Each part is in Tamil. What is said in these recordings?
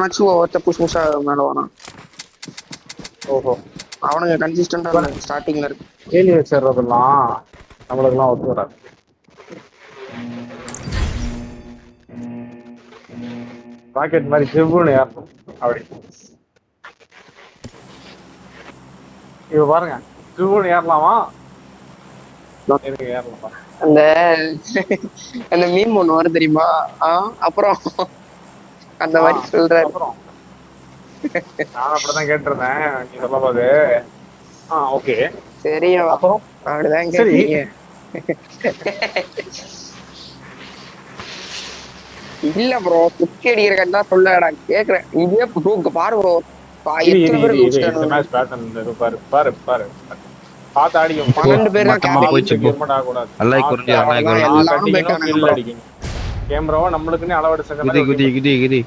மேட்ச் ஒருத்த புதுசா மேல வரான். ஓஹோ அவனுங்க கன்சிஸ்டன்டா ஸ்டார்டிங்ல இருக்கு. கேள்வி வச்சிடுறதெல்லாம் நம்மளுக்கெல்லாம் ஒத்து வராது. ராக்கெட் மாதிரி ஜிவ்வுன்னு ஏறணும் அப்படி. இப்ப பாருங்க ஜிவ்வுன்னு ஏறலாமா? எனக்கு ஏறலாமா? அந்த அந்த மீம் ஒண்ணு வரும் தெரியுமா? அப்புறம் அந்த மாதிரி சொல்றாரு. அப்புறம் நான் அப்படிதான் கேட்டிருந்தேன் நீ சொல்ல போது. ஓகே சரி அப்புறம் அப்படிதான் சரி. கேட்டீங்க. இல்ல ப்ரோ குக்கி அடிக்கிறக்கா சொல்லடா கேக்குறேன். இதே ப்ரோ பாரு ப்ரோ எத்தனை பேர் இந்த மேட்ச் பேட்டர்ன் பாரு பாரு பாரு பார்த்து அடிக்கும். 12 பேர் தான் மொத்தமா போயிடுச்சு ப்ரோ. அல்லாஹ் குறைஞ்சு அல்லாஹ் குறைஞ்சு. எல்லாரும் போயிட்டானுங்க. அடிக்கணும் கேமராவா நம்மளுக்குன்னு அளவெடுத்து குதி குதி குதி குதி.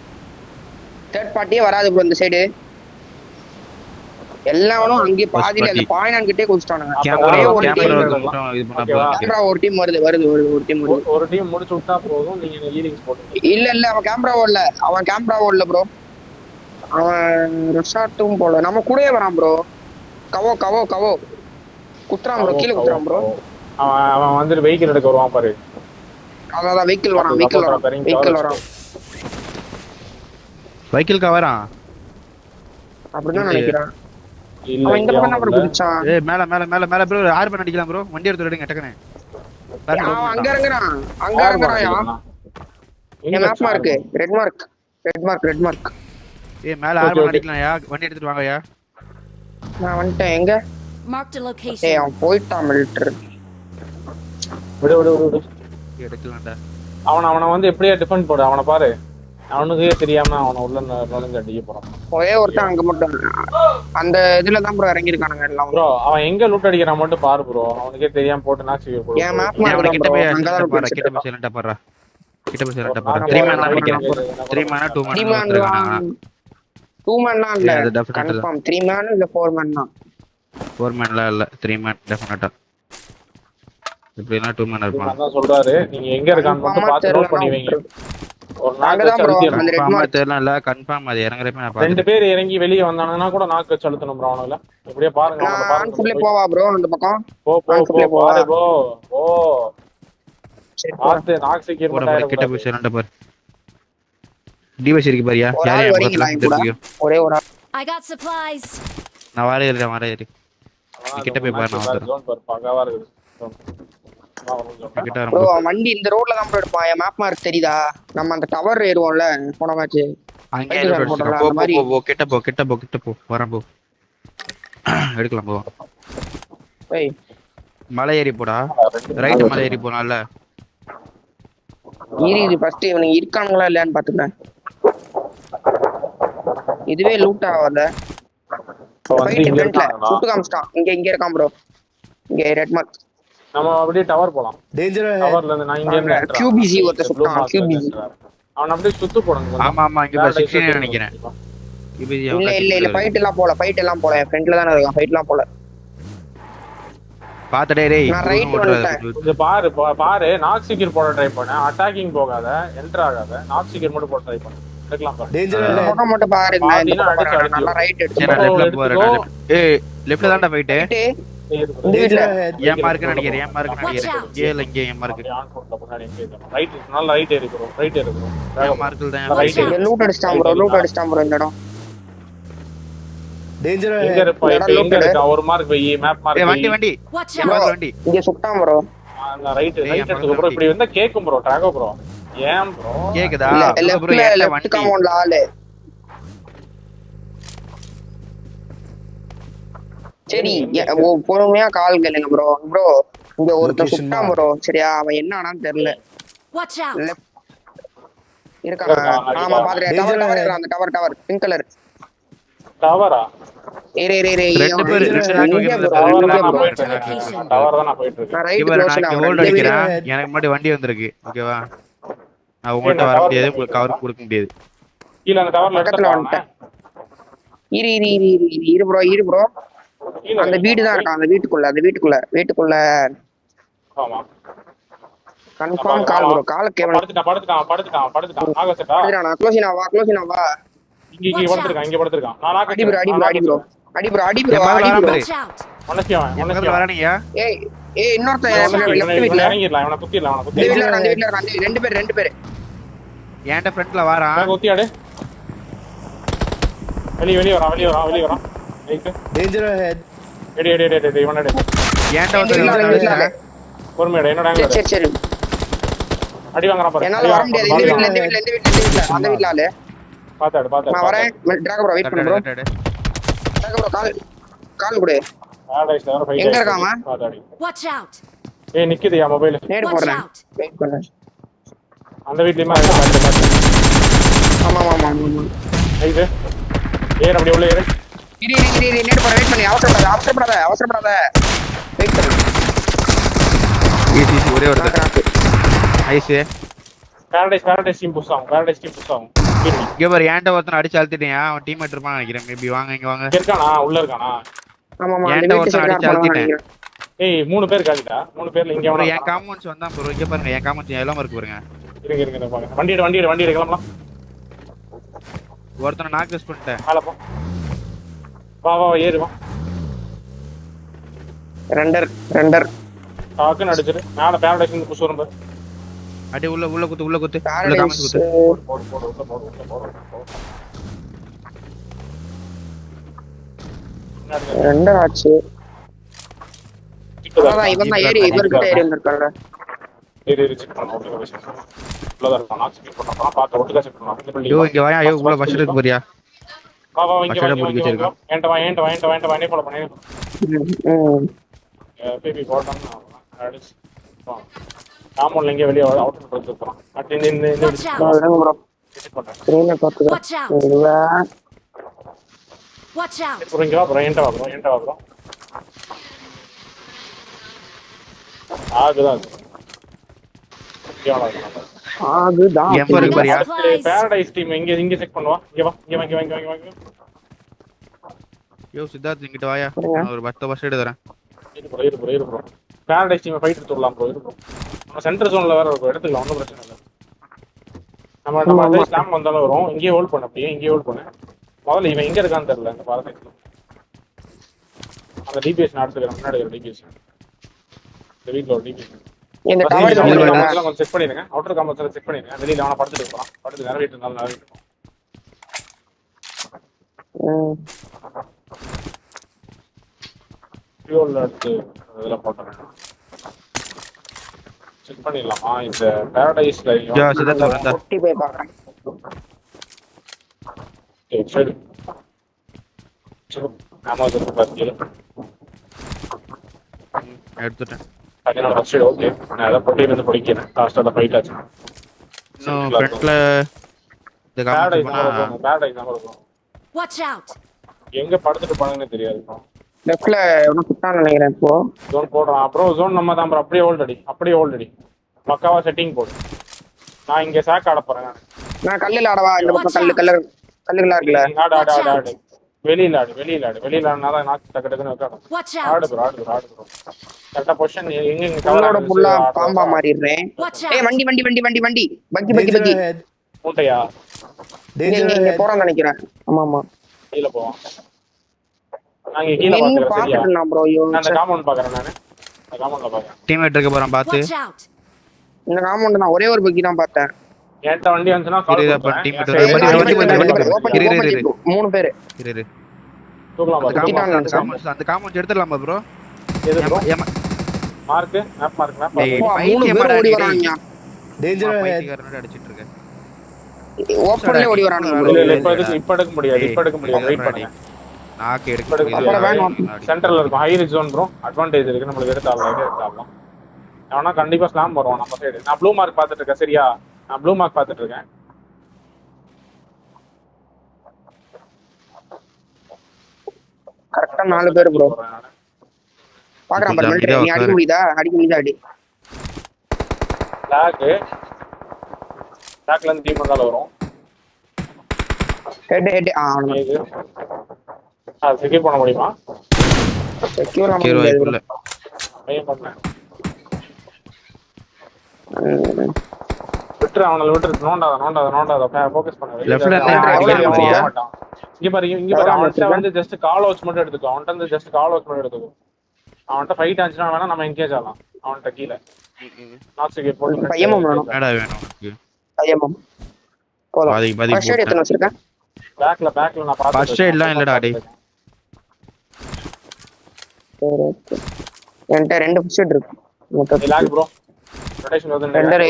தேர்ட் பார்ட்டியே வராது ப்ரோ இந்த சைடு. எல்லாரும் அங்கேயே பாதியில அந்த பாயிண்ட் கிட்டே குதிச்சிட்டானுங்க. ஒரே ஒரு கேமரா ஒரு டீம் வருது ஒரு டீம் வருது. ஒரு டீம் முடிச்சு விட்டா போதும். நீங்க ஹீலிங்ஸ் போடுங்க. இல்ல அவன் கேமரா ஓடல ப்ரோ. அவன் ரெசார்ட்டும் போல நம்ம கூடயே வரான் ப்ரோ. கவோ குத்துறான் ப்ரோ. கீழே குத்துறான் ப்ரோ. அவன் வந்து வெஹிக்கிள் எடுக்க வருவான் பாரு. அதான் வெஹிக்கிள் வரான். வெஹிக்கிள் கவரான் அப்படிதான் நினைக்கிறான். அவன் இந்த பக்கம் நம்பர் குதிச்சான். ஏய் மேல மேல மேல மேல ப்ரோ ஆர் பண்ண அடிக்கலாம் ப்ரோ. வண்டி எடுத்து எடுங்க டக்கனே. அவன் அங்க இறங்குறான்யா. என் மேப் மார்க் ரெட் மார்க். ஏய் மேல ஆர் பண்ண அடிக்கலாம்யா. வண்டி எடுத்துட்டு வாங்கயா. நான் வந்துட்டேன். எங்க Marked a location. ஏய் அவன் போய்ட்டான் மிலிட்டரி. விடு எடுக்கலாம்டா. அவனை வந்து எப்படியே டிஃபெண்ட் போடு. அவனை பாரு. அவனுக்கே தெரியாம அவனை உள்ள நுழைஞ்சு அடிக்க போறான். ஒரே ஒருத்தன் அங்க மட்டும் அந்த இதுல தான் ப்ரோ இறங்கி இருக்கானுங்க எல்லாம். ப்ரோ அவன் எங்க லூட் அடிக்கிறான் மட்டும் பாரு ப்ரோ. அவனுக்கே தெரியாம போட்டு நாக்ஸ் போடு. என் மேப் மார்க் கிட்ட போய் சைலண்டா பாறா. கிட்ட போய் சைலண்டா பாறா. 3 மேன் தான் நினைக்கிறேன். 3 மேனா 2 மேன் இருக்காங்க. 2 மேன் தான் இல்ல. கன்ஃபார்ம் 3 மேன் இல்ல 4 மேன் தான். 4 மேன்லாம் இல்ல 3 மேன் டெஃபினட்டா. இப்படினா 2 மேன் இருப்பான். அதான் சொல்றாரு. நீங்க எங்க இருக்கான்னு மட்டும் பார்த்து நோட் பண்ணி வைங்க. ஒரு நாக்கு தான் ப்ரோ அந்த ரெட் மார்க் தெரியல இல்ல கன்ஃபார்ம் அது இறங்கறப்ப நான் பாத்து. ரெண்டு பேர் இறங்கி வெளிய வந்தானுங்கன்னா கூட நாக்கு வச்சு அழுத்தணும் ப்ரோ அவங்கள. இப்படியே பாருங்க அவங்கள பாருங்க. ஃபுல்லே போவா ப்ரோ அந்த பக்கம். போ பாரு ப்ரோ. பாத்து நாக் செக்யூர் பண்ணாரு. கிட்ட போய் சைலண்டா பாரு. டிவைஸ் இருக்கு பாரியா. யாரே பக்கத்துல தெரியும். ஒரே ஒரு I got supplies. நான் வரேன். கிட்ட போய் பாரு. நான் வரேன். ஜோன் பாரு பக்காவா இருக்கு. ப்ரோ வண்டி இந்த ரோட்ல தான் ப்ரோ எடுப்பான். என் மேப் மார்க் தெரியுதா? நம்ம அந்த டவர் ஏறுவோம்ல போன மேட்ச். அங்க போ கிட்ட போ வரேன் போ. எடுக்கலாம் போ. ஏய் மலை ஏறி போடா. ரைட் மலை ஏறி போனால. இது ஃபர்ஸ்ட் இவனுங்க இருக்கானுங்களா இல்லையான்னு பாத்துக்கிறேன். இதுவே லூட் ஆகாத. சுட்டு காமிச்சிட்டான். இங்க இருக்கான் ப்ரோ. இங்க ரெட் மார்க். நம்ம அப்படியே டவர் போலாம். டவர்ல இருந்து நான் இங்க இருந்து QBZ ஒருத்த சுட்டான். QBZ அவன் அப்படியே சுத்து போடுங்க. ஆமா இங்க 16 நினைக்கிறேன். இல்ல ஃபைட் எல்லாம் போல. என் ஃப்ரெண்ட்ல தான இருக்கான். ஃபைட் எல்லாம் போல. பாத்தடே டேய். நான் ரைட் வந்துட்டேன். கொஞ்சம் பாரு நாக் செக்யூர் போட ட்ரை பண்ணு. அட்டாக்கிங் போகாத, என்டர் ஆகாத. நாக் செக்யூர் மட்டும் போட ட்ரை பண்ணு. எடுக்கலாம் பாரு. டேஞ்சர் மட்டும் பாரு. நான் இந்த பக்கம் நல்லா ரைட் எடுத்து லெஃப்ட்ல போறேன். ஏய் லெஃப்ட்ல தான்டா ஃபைட். இந்த வீட்ல ஏன் மார்க் நினைக்கிறேன். ஏல இங்க ஏன் மார்க். ரைட் நல்ல ரைட் ஏறி ப்ரோ. ஏன் மார்க்ல தான் ரைட் இங்க லூட் அடிச்சான் ப்ரோ இந்த இடம். டேஞ்சர் எங்க இருக்க ஒரு மார்க் வை. மேப் மார்க் வை. வண்டி வண்டி இங்க சுட்டான் ப்ரோ. அந்த ரைட் எடுத்து ப்ரோ. இப்படி வந்தா கேக்கும் ப்ரோ. ட்ராகோ ப்ரோ. ஏன் ப்ரோ கேக்குதா? லெஃப்ட் காம்பவுண்ட்ல ஆளு. சரி பொறுமையா கால் கேளுங்க ப்ரோ. இங்க ஒருத்தன் சுட்டான் ப்ரோ. சரியா அவன் என்ன ஆனான்னு தெரியல. இருக்காங்க. ஆமா பாத்துறேன். டவர் அந்த டவர் பிங்க் கலர் டவரா. ரெண்டு பேர் டவர் தான் நான் போயிட்டு இருக்கேன். நான் ஹோல்ட் அடிக்கிறேன். எனக்கு முன்னாடி வண்டி வந்திருக்கு. ஓகேவா? நான் உங்கள்ட்ட வர முடியாது. உங்களுக்கு கவர் கொடுக்க முடியாது. கீழ அந்த டவர்ல பக்கத்துல வந்துட்டேன். இரு ப்ரோ. அந்த வீடு தான் இருக்கான். அந்த வீட்டுக்குள்ள ஆமா கன்ஃபார்ம் கால் ப்ரோ. கால் கேவல படுத்துட்டான். ஆக செட்டா. நான் க்ளோசினா வா. இங்க படுத்துருக்கான் இங்க படுத்துருக்கான் நான் அடி ப்ரோ அடி ப்ரோ அடி ப்ரோ அடி ப்ரோ அடி ப்ரோ என் பக்கத்துல அடி வரான் ப்ரோ பாரு. Watch out! மனசி அவன் என் மனசி பக்கத்துல வரானீங்க. ஏய் ஏய் இன்னொருத்தன் லெஃப்ட் வீட்ல இறங்கிடலாம் இவனை குத்திடலாம் அவனை இந்த குத்தி வீட்ல இருக்கான் அந்த வீட்ல இருக்கான் ரெண்டு பேர் என்கிட்ட ஃப்ரண்ட்ல வாரான். குத்தி ஆடு வெளியே வரான் ரைட் Danger ahead. எடி இவன் எடு என்கிட்ட வந்து வீட்ல வந்து பொறுமையோட என்னோட சரி angle சரி சரி அடி வாங்குறான் பாரு என்னால வர முடியாது இந்த வீட்ல அந்த வீட்ல ஆளு பாத்தாடு நான் வரேன் டிராக ப்ரோ வெயிட் பண்ணு ப்ரோ டேய், டிராக ப்ரோ கால் கொடு பாரடைஸ்ல வர ஃபைட் எங்க இருக்கான் அவன்? பாத்தாடி Watch out! ஏய் நிக்குதுயா மொபைல் நேடு Watch போடுறேன் out! வெயிட் பண்ணு அந்த வீட்லயுமே பாத்து ஆமா ஐது ஏறு அப்படி உள்ள ஏறு இரு நேடு போற வெயிட் பண்ணி அவசரப்படாத வெயிட் பண்ணு ஈஸி ஒரே ஒரு ஐஸ். பாரடைஸ் டீம் புஷ் ஆகும் இரு. இங்க பாரு என்கிட்ட ஒருத்தன் அடிச்சு அழுத்திட்டேன். அவன் டீம்மேட் இருப்பான்னு நினைக்கிறேன். மேபி வாங்க இங்க வாங்க. இங்க இருக்கானா உள்ள இருக்கானா ஆமா அந்த என்கிட்ட வீட்டு ஒருத்தன் சைடுல அடிச்சு அழுத்திட்டேன். ஏய் 3 பேர் காலிடா 3 பேர்ல இங்க ப்ரோ வர என் காம்பவுண்ட்ஸ் வந்தான் ப்ரோ. இங்க பாருங்க என் காம்பவுண்ட்ஸ் எல்லாம் இருக்கு பாருங்க. இருங்க பாருங்க வண்டி எடு கிளம்பலாம் ஒருத்தனை நாக் டெஸ்ட் பண்ணிட்டேன். மேல போ வா ஏறு வா ரெண்டர் டாக்குன்னு அடிச்சிரு மேல பாரடைஸ் இருந்து புஷ் வரும் பாரு அடி உள்ள குத்து உள்ள பாரடைஸ் காம்பவுண்ட்ஸ் குத்து. போடு ரெண்டர் ஆச்சு அதான் இவன் தான் ஏறி இவர்கிட்ட ஏறி இருந்திருக்காங்க ஐயோ இங்க வாயா. ஐயோ உள்ள பஸ் எடுக்க போறியா? Watch out! Watch out! ஆகுதான் எம் இருக்கு பாரியா? பாரடைஸ் டீம் இங்க செக் பண்ணுவா இங்க வா ஐயோ சித்தார்த் இங்கிட்ட வாயா. நான் ஒரு 10 பஸ் எடுத்து தரேன். இரு ப்ரோ பாரடைஸ் டீம் ஃபைட் எடுத்துடலாம் ப்ரோ இரு ப்ரோ நம்ம சென்டர் ஜோன்ல வேற இருக்கும் எடுத்துக்கலாம் ஒன்றும் பிரச்சனை இல்லை நம்ம அதே ஸ்லாம் வந்தாலும் வரும் இங்கேயே ஹோல்ட் பண்ண அப்படியே இங்கேயே ஹோல்ட் பண்ணு முதல்ல இவன் எங்க இருக்கான்னு தெரியல இந்த பாரடைஸ்ல அந்த டிபிஎஸ் நான் எடுத்துக்கிறேன் முன்னாடி ஒரு டிபிஎஸ் இந்த வீட்ல ஒரு டிபிஎஸ் இந்த டவர் கொஞ்சம் செக் பண்ணிடுங்க அவுட்டர் காம்பவுண்ட்ல செக் பண்ணிடுங்க வெளியில அவனை படுத்துட்டு இருப்பான் படுத்து நிறைவேட்டு இருந்தாலும் நிறைவேட்டு ஃபியூல் எடுத்து இதெல்லாம் போட்டுறேன் செக் பண்ணிடலாமா இந்த பாரடைஸ்ல ஐயோ சித்தார்த் வரேன்டா. ஒட்டி போய் பாக்குறேன் சரி அமேசான் பார்த்து எடுத்துட்டேன். என்னோட ஃபர்ஸ்ட் ஓகே நான் அதை பொட்டி இருந்து படிக்கிறேன் லாஸ்ட்டாக ஃபைட் ஆச்சு இன்னும் ஃப்ரண்ட்ல இந்த காம்பவுண்ட் போனா பாரடைஸ் நம்பர் இருக்கும் Watch out! எங்க படுத்துட்டு போனாங்கன்னு தெரியாது லெஃப்ட்ல ஒன்னு குட்டான்னு நினைக்கிறேன் இப்போ ஜோன் போடுறான் அப்புறம் ஜோன் நம்ம தான் அப்படியே ஹோல்ட் பக்காவா செட்டிங் போடு நான் இங்க சாக் ஆட போறேன் நான் கல்லுல ஆடவா இந்த பக்கம் கல்லுகளா இருக்குல்ல ஆடு வெளியில ஆடுனாதான் நாக்கு டக்கு டக்குன்னு வைக்காடும் Watch ஆடு out! ப்ரோ கரெக்டா பொசிஷன் எங்க உங்களோட புல்லா பாம்பா மாறிடுறேன் Watch ஏய் out! வண்டி பக்கி Danger ahead. மூட்டையா Danger இங்க ahead. போறான்னு நினைக்கிறேன் ஆமா கீழே போவோம் நான் இங்க கீழே நின்னு பாக்குறேன் சரியா பாத்துட்டேன் ப்ரோ நான் அந்த காம்பவுண்ட் பாக்குறேன் அந்த காம்பவுண்ட்ல பாக்குறேன் டீம்மேட் இருக்க போறான் பாத்து. Watch out! இந்த காம்பவுண்ட் நான் ஒரே ஒரு பக்கி தான் பார்த்தேன் என்கிட்ட வண்டி வந்துச்சுன்னா கால் இரு, பண்ணுறேன் team என் கிட்ட side வண்டி வண்டி வருது. ஓபன் இரு. 3 பேரு இரு தூக்கலாம் அந்த பாரு. காம்பவுண்ட்ஸ் அந்த காம்பவுண்ட்ஸ் எடுத்துடலாமா ப்ரோ? எது bro? மார்க் மேப் டேய், அப்பா, பைத்தியம் 3 பேர் மாடா ஓடி நீ. வராங்க Danger ahead. பைத்தியக்காரனோட அடிச்சிட்டு இருக்க. ஓபன்ல ஓடி வரானுங்க இல்ல bro. இல்ல இப்ப எடுக்க முடியாது வெயிட் பண்ணுங்க நாக்கு அப்புறம் வேணும். சென்டர்ல இருக்கும் high rich zone pro advantage இருக்கு நம்மளுக்கு எடுத்தாலாம் ஆனா கண்டிப்பா ஸ்லாம் வருவான் நம்ம சைடு நான் ப்ளூ மார்க் பாத்துட்டு இருக்கேன் சரியா நான் ப்ளூ மார்க் பாத்துட்டு இருக்கேன் கரெக்ட்டா 4 பேர் ப்ரோ பாக்குறான் பாரு மிலிட்டரி நீ அடிக்க முடியுதா அடி லாக்ல இருந்து டீம் வந்தால வரும் ஹெட் அது செக்யூர் பண்ண முடியுமா செக்யூர் ஆக ஹீரோ முடியாது ஐக்குள்ள பையன் பண்ணேன் விட்டுரு அவனை விட்டுரு. நோண்டாத ஃபோக்கஸ் பண்ணு. லெஃப்ட்ல இருந்து அவன் அடிக்க அவன் முடியா? மாட்டான். இங்க பாரு அவன்கிட்ட வந்து ஜஸ்ட் கால் அவுட்ஸ் மட்டும் எடுத்துக்கோ. அவன்கிட்ட வந்து ஜஸ்ட் கால் அவுட்ஸ் மட்டும் எடுத்துக்கோ. அவன்கிட்ட ஃபைட் ஆச்சுன்னா வேணா நம்ம என்கேஜ் ஆகலாம். அவன்கிட்ட கீழே நாட் செக்யூர் போட்டு பையமும் வேணும். என்னடா வேணும் உனக்கு? பையமும் போதும். பாதிக்கு ஃபர்ஸ்ட் எய்ட் எத்தனை வச்சிருக்கேன்? பேக்ல நான் பார்த்தேன். ஃபர்ஸ்ட் எய்ட்லாம் இல்லடா டேய். சரி ஓகே. என்கிட்ட 2 ஃபர்ஸ்ட் எய்ட் இருக்கு மொத்தம். Lock bro. ரொட்டேஷன் வந்து ரெண்டரை.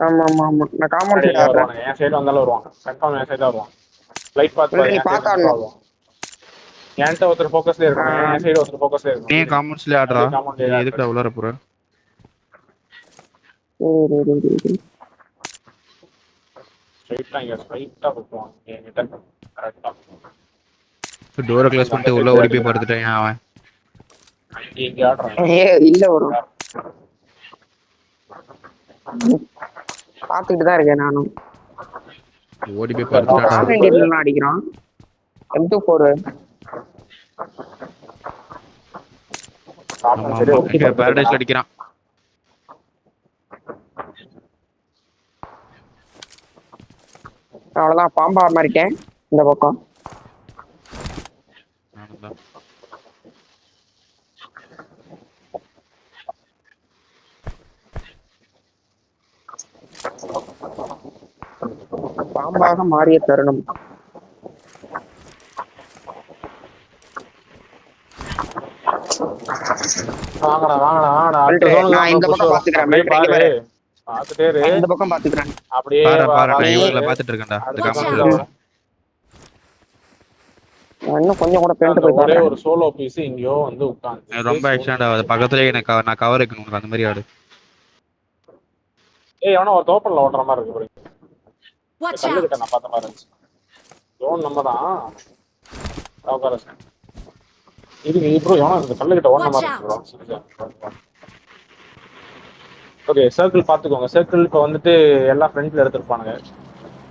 ஆமா ஆமா ஆமா. நான் காம்பவுண்ட் சைடு ஆடுறேன். என் சைடு வந்தாலும் வருவான். கன்ஃபார்ம் என் சைடு வருவான். லைட் பாத்து நீ பாத்து ஆடணும். என்கிட்ட ஒருத்தர் ஃபோக்கஸ்ல இருக்கான். என் சைடு ஒருத்தர் ஃபோக்கஸ்ல இருக்கான். நீ காமெண்ட்ஸ்ல ஆடுறா. நீ எதுக்குடா உள்ளார போற? ஸ்ட்ரைட்டா போவான். என்கிட்ட கரெக்ட்டா. டோரை க்ளோஸ் பண்ணிட்டு உள்ள ஓடி போய் படுத்துட்டான் அவன். இங்க ஆடுறான். இல்ல வரும். பாத்துக்கிட்டு தான் இருக்கேன் நானும். ஓடி போய் படுத்துட்டான். எல்லாம் அடிக்கிறான். M24 ஆமா பாரடைஸ் அடிக்கிறான். அவ்வளவுதான் பாம்பா மாறிட்டேன் இந்த பக்கம். பாம்பாக மாறிய தருணம். வாங்கடா நான் இந்த பக்கம் பாத்துக்கிறேன். பாத்துட்டே இரு. இந்த பக்கம் பாத்துக்கிறேன். அப்படியே பாரு நான் இவங்கள பாத்துட்டு இருக்கேன்டா. இந்த காமெண்ட்ல இன்னும் கொஞ்சம் கூட பேண்ட் போய் ஒரே ஒரு சோலோ பீஸ் இங்கயோ வந்து உட்கார்ந்து ரொம்ப ஆக்சிடென்ட் ஆகுது. பக்கத்துலயே நான் கவர் வைக்கணும் உனக்கு. அந்த மாதிரி ஆடு. ஏய் அவன ஒரு தோப்பல்ல ஓட்ற மாதிரி இருக்கு பாரு. Watch கல்லு out! கிட்ட நான் பார்த்த மாதிரி இருந்துச்சு. ஜோன் நம்ம தான். அவகாரஸ். இது ப்ரோ எவனோ இந்த கல்லு கிட்ட ஓட்ற மாதிரி இருக்கு ப்ரோ. ஓகே சர்க்கிள் பாத்துக்கோங்க. சர்க்கிள் இப்போ வந்துட்டு எல்லா ஃப்ரண்ட்ல எடுத்துப்பானுங்க.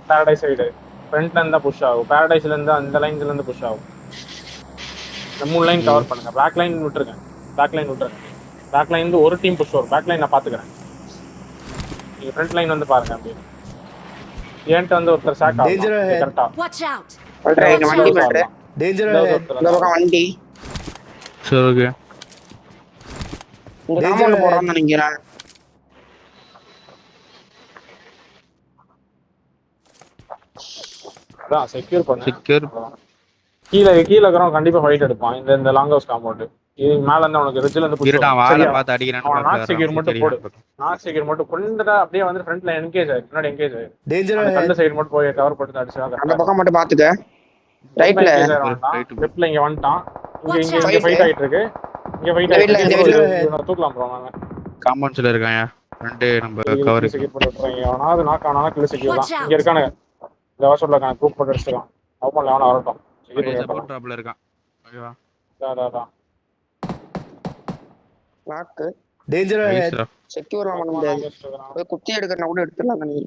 பாரடைஸ் சைடு ஃப்ரண்ட்ல இருந்தா புஷ் ஆகும். பாரடைஸ்ல இருந்து அந்த லைன்ல இருந்து புஷ் ஆகும். இந்த 3 லைன் கவர் பண்ணுங்க. பேக் லைன் விட்டுருங்க. பேக் லைன் வந்து ஒரு டீம் புஷ் வரும். பேக் லைன் நான் பாத்துக்கிறேன். நீங்க ஃப்ரண்ட் லைன் வந்து பாருங்க அப்படியே. ஏன்ட்ட வந்து ஒருத்தர் சாக் ஆகும் கரெக்ட்டா. Watch out! இங்க வண்டி மாட்ற. Danger ahead. இந்த பக்கம் வண்டி. சரி ஓகே. இந்த காம்பவுண்ட் போறோம்னு நினைக்கிறேன். அதான் செக்யூர் பண்ணு. செக்யூர். கீழ இருக்கறவன் கண்டிப்பா ஃபைட் எடுப்பான். இந்த லாங் ஹவுஸ் காம்பவுண்ட். இது மேல இருந்து உனக்கு ரிட்ஜ்ல இருந்து புஷ் இருடா வாளை பார்த்து அடிக்கறானே. நாட் செக்யூர் மட்டும் போடு. நாட் செக்யூர் மட்டும் கொண்டடா அப்படியே வந்து ஃப்ரண்ட்ல என்கேஜ் ஆயிடு. முன்னாடி என்கேஜ் ஆயிடு. Danger அந்த ahead. சைடு மட்டும் போய் கவர் போட்டு அடிச்சா. அந்த பக்கம் மட்டும் பாத்துக்க. ரைட்ல லெஃப்ட்ல இங்க வந்துட்டான். இங்க ஃபைட் ஆயிட்டு இருக்கு. இங்க ஃபைட் ஆயிட்டு இருக்கு. தூக்கலாம் ப்ரோ நாங்க. காம்பவுண்ட்ஸ்ல இருக்காயா? ஃப்ரண்ட் நம்ம கவர் செக்யூர் பண்ணி விட்டுறேன். அவனாவது நாக் ஆனானா கில் செக்யூர் தான். இங்க இருக்கானே. இந்த வாஷர்ல இருக்கான். குரூப் போட்டு அடிச்சிட்டான். அவன் அவன வரட்டும். செக்யூர் பண்ணி சப்போர்ட் ட்ராப்ல இருக்கான். ஓகேவா? டா. Knock Danger ahead. செக்யூர் பண்ண முடியாது. போய் குத்தி எடுக்கறனா கூட எடுத்துறலாம் நீ.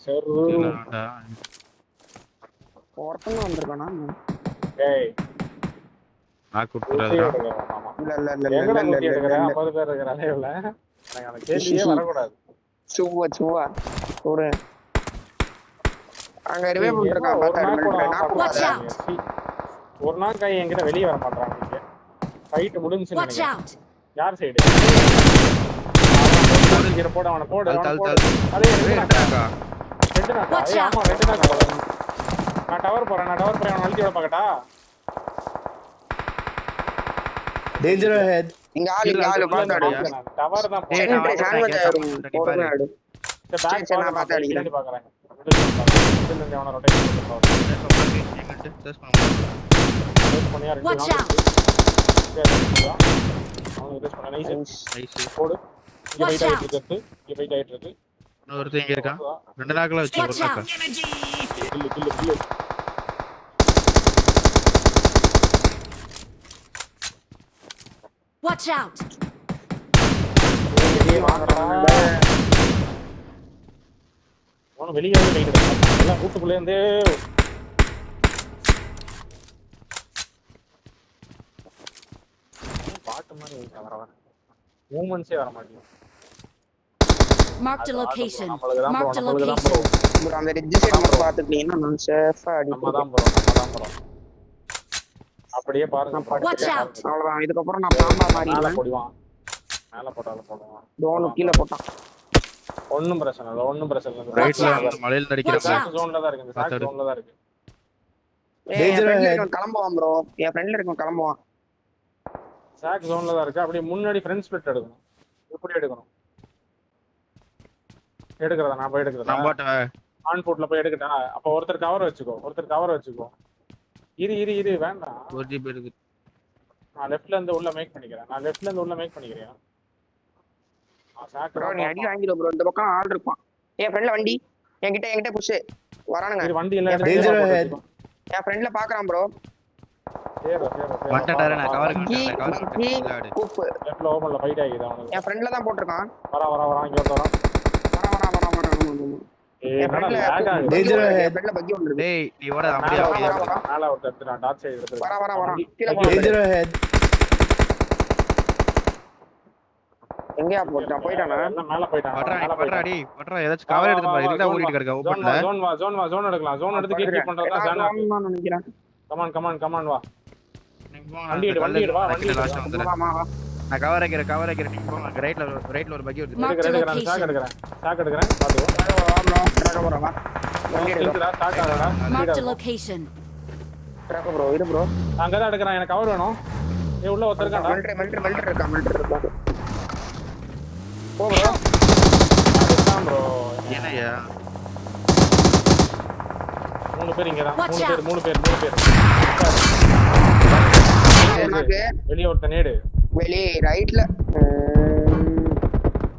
சரி ஒருத்தன் வந்திருக்கானா? ஏய் நான் கூப்பிடுறேன். ஆமா இல்ல எங்கடா குத்தி எடுக்கற? 50 பேர் இருக்கற லைவ்ல. எனக்கு அந்த கேள்வியே வர கூடாது. சுவா ஒரு அங்க ரிவே பண்றா பார்த்தா ஒரு நாள் கை என்கிட்ட வெளிய வர மாட்டறான் நீங்க. ஃபைட் முடிஞ்சுன்னு Watch நினைக்கிறேன். out! யார் சைடு? போடு அவன போடு. அதே ரெண்டு நாக்கா. ஏய் ஆமா ரெண்டு நாக்கா. நான் டவர் போறேன் அவன அழுத்தி விட பாக்கட்டா? Danger ahead. இங்க ஆளு பாத்தாடு. டவர் தான் ஏய் போறேன். நான் போறாடு. பேக் நான் பாத்து அடிக்கிறேன். பாக்குறேன். இதுல இருந்து அவன ரொட்டேட் பண்ணி பாக்குறேன். எங்க டெஸ்ட் பண்ண முடியும். Watch out! நைஸ். போடு. இங்க வெயிட் ஆயிட்டு இருக்கு. இன்னொருத்தன் இங்க இருக்கான். ரெண்டு நாக்கல வச்சு ஒரு Watch நாக்கா. out! கில்லு. Watch out! வெளியே வந்து வெயிட் எடுக்கலாம். எல்லாம் வீட்டுக்குள்ளே இருந்தே பாட்டு மாதிரி வர மூமெண்ட்ஸே வர மாட்டேங்குது. Marked a location. நம்மளுக்கு தான் Marked a நம்மளுக்கு தான் ப்ரோ location. ப்ரோ அந்த ரெஜ் சைடு மட்டும் பாத்துக்கிட்டீங்கன்னா நான் சேஃபா நம்ம அடிப்பேன். தான் ப்ரோ அப்படியே பாருங்க Watch out. அவ்வளவுதான். இதுக்கப்புறம் நான் பாம்பா மேல மாறிடுவேன். போடுவான் மேல போடுவான் டோனு கீழே போட்டான். ஒண்ணும் பிரச்சனை இல்ல ரைட்ல out. வந்து மலையில அடிக்கிற Watch out. ஜோன்ல தான் இருக்கு இந்த சாக் ஜோன்ல தான் இருக்கு என் Danger ஃப்ரெண்ட்ல ahead. இருக்கவன் கிளம்புவான் ப்ரோ. என் ஃப்ரெண்ட்ல இருக்கவன் கிளம்புவான். சாக் ஜோன்ல தான் இருக்கு அப்படியே முன்னாடி ஃப்ரண்ட் ஸ்பிளிட் எடுக்கணும் எப்படி எடுக்கணும் எடுக்கிறதா நான் போய் எடுக்கிறதா நம்பாட்ட ஆன் ஃபுட்ல போய் எடுக்கட்டா அப்ப ஒருத்தர் கவர் வச்சுக்கோ இரு வேண்டாம் 4GB இருக்கு. நான் லெஃப்ட்ல இருந்து உள்ள மேக் பண்ணிக்கிறேன் சாக் ப்ரோ நீ அடி வாங்கிடு ப்ரோ. இந்த பக்கம் ஆள் இருப்பான். என் ஃப்ரெண்ட்ல வண்டி என்கிட்ட புஷ் வரானுங்க. இது வண்டி இல்ல Danger ahead. என் ஃப்ரெண்ட்ல பாக்குறான் ப்ரோ. வந்துட்டாரு நான் கவர் பக்கி கவர் கூப்பு. லெஃப்ட்ல ஓபன்ல ஃபைட் ஆகிது அவனுக்கு என் ஃப்ரெண்ட்ல தான் போட்டிருக்கான். வரா இங்க வரான் வரான். ஏய் என் என்னடா ஃப்ரெண்ட்ல lag ஆகுது Danger ahead. என் ஃப்ரெண்ட்ல பக்கி ஒன்று இருக்கு. டேய் நீ ஓட மேல அப்படியே அப்படியே மேல ஒருத்தர் எடுத்துறான் டாட் சைடு எடுத்துறான் வரான். கீழே போ. Danger ahead. எங்கயா போட்டான்? போயிட்டானா? எல்லாம் மேல போயிட்டான் பட்றா டேய் பட்றா ஏதாச்சும் கவர் எடுத்து பாரு இதுக்கு தான் ஓடிட்டு இருக்க ஓபன்ல ஜோன் எடுக்கலாம் ஜோன் எடுத்து கீப் பண்றதா ஜானா நான் நினைக்கிறேன். கமான் வா வண்டி எடு வா வண்டி லாஸ்ட் வந்துறேன் ஆமா. நான் கவர் வைக்கிறேன் நீங்க போங்க ரைட்ல ஒரு பக்கி வருது Marked a எடுக்கிறேன் location. சாக் எடுக்கிறேன் பாத்துக்கோ ட்ரக் ப்ரோ வா. வண்டி எடு. இருக்குடா சாக் ஆகடா Marked a location. Truck bro இரு ப்ரோ. அங்க தான் எடுக்கிறேன் எனக்கு கவர் வேணும் ஏய் உள்ள ஒருத்தர் இருக்கான்டா மெல்டர் இருக்கா. போ ப்ரோ. அதுதான் ப்ரோ என்னய்யா 3 பேர் இங்க தான் Watch 3 பேர் எனக்கு வெளிய ஒருத்தன் நேடு வெளியே ரைட்ல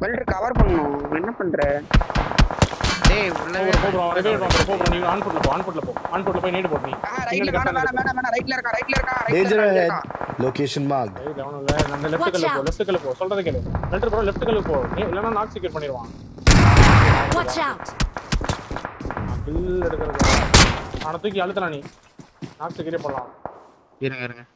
மெல்டர் கவர் பண்ணனும். என்ன பண்ற? டேய் உள்ளவே போ நீ ஆன் ஃபுட்ல போய் நேடு போடு நீ ரைட்ல வேணா ரைட்ல இருக்கா. Danger ahead. Location marked. ஏய் டவுன்ல அந்த லெஃப்ட் கல்ல போ சொல்றத கேளு மெல்டர் ப்ரோ லெஃப்ட் கல்ல போ நீ இல்லனா நாக் செக்யூர் பண்ணிடுவான் Watch out. கில் எடுக்கறது ஆனா தூக்கி அழுத்தலாம் நீ நாக் செக்யூர் பண்ணலாம் இருங்க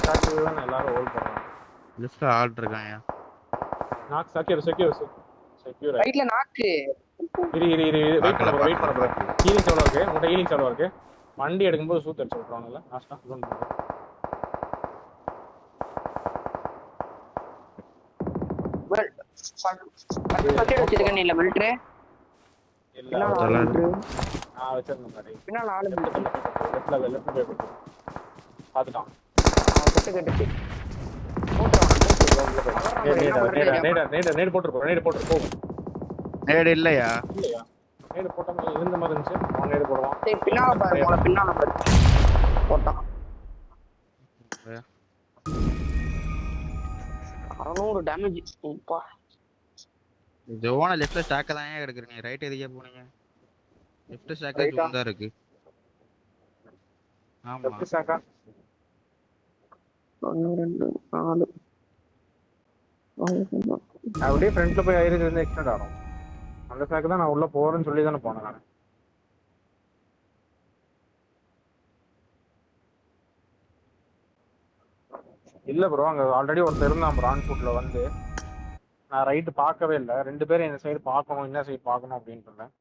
சாக்குதான் எல்லாரும் ஹோல்ட் பண்றாங்க லெஃப்ட்ல ஆள் இருக்காங்க நாக் செக்யூர் ரைட்ல நாக்கு. இரு வெயிட் பண்ண ப்ரோ ஹீலிங் எவ்வளவு இருக்கு வண்டி எடுக்கும்போது சூத் அடிச்சு விட்டுறாங்கல்ல லாஸ்டா ஜோன் பக்கெட் வச்சிருக்கேன் இல்ல மெல்டர். இல்ல நான் வச்சிருந்தேன் பாரு பின்னால ஆளு லெஃப்ட்ல போய் பாத்துட்டான் குட்டு கட்டுச்சு. நேடு போட்டு போகும் நேடு இல்லையா இல்லையா நேடு போட்டாம இருந்த மாதிரி இருந்துச்சு அவன் நேடு போடுவான் டேய் பின்னால பாரு போட்டான். 600 டேமேஜ். அப்பா ஜோன லெஃப்ட்ல ஸ்டாக்க தான் எடுக்குறீங்க ரைட் எதுக்கே போனீங்க லெஃப்ட் ஸ்டாக்க ஜோன் தான் இருக்கு ஆமா லெஃப்ட் சாக்கா 1 2 4 அப்படியே ஃப்ரண்ட்ல போய் ஐரிஸ் வந்து எக்ஸ்டெண்ட் ஆகும் அந்த சாக்கு தான் நான் உள்ள போறேன்னு சொல்லி தானே போனேன் நான் இல்ல ப்ரோ அங்க ஆல்ரெடி ஒருத்தர் இருந்தான் ப்ரோ ஆன் ஃபுட்ல வந்து நான் ரைட் பார்க்கவே இல்லை 2 பேரும் இந்த சைடு பார்க்கணும் இந்த சைடு பார்க்கணும் அப்படின்னு சொன்னேன்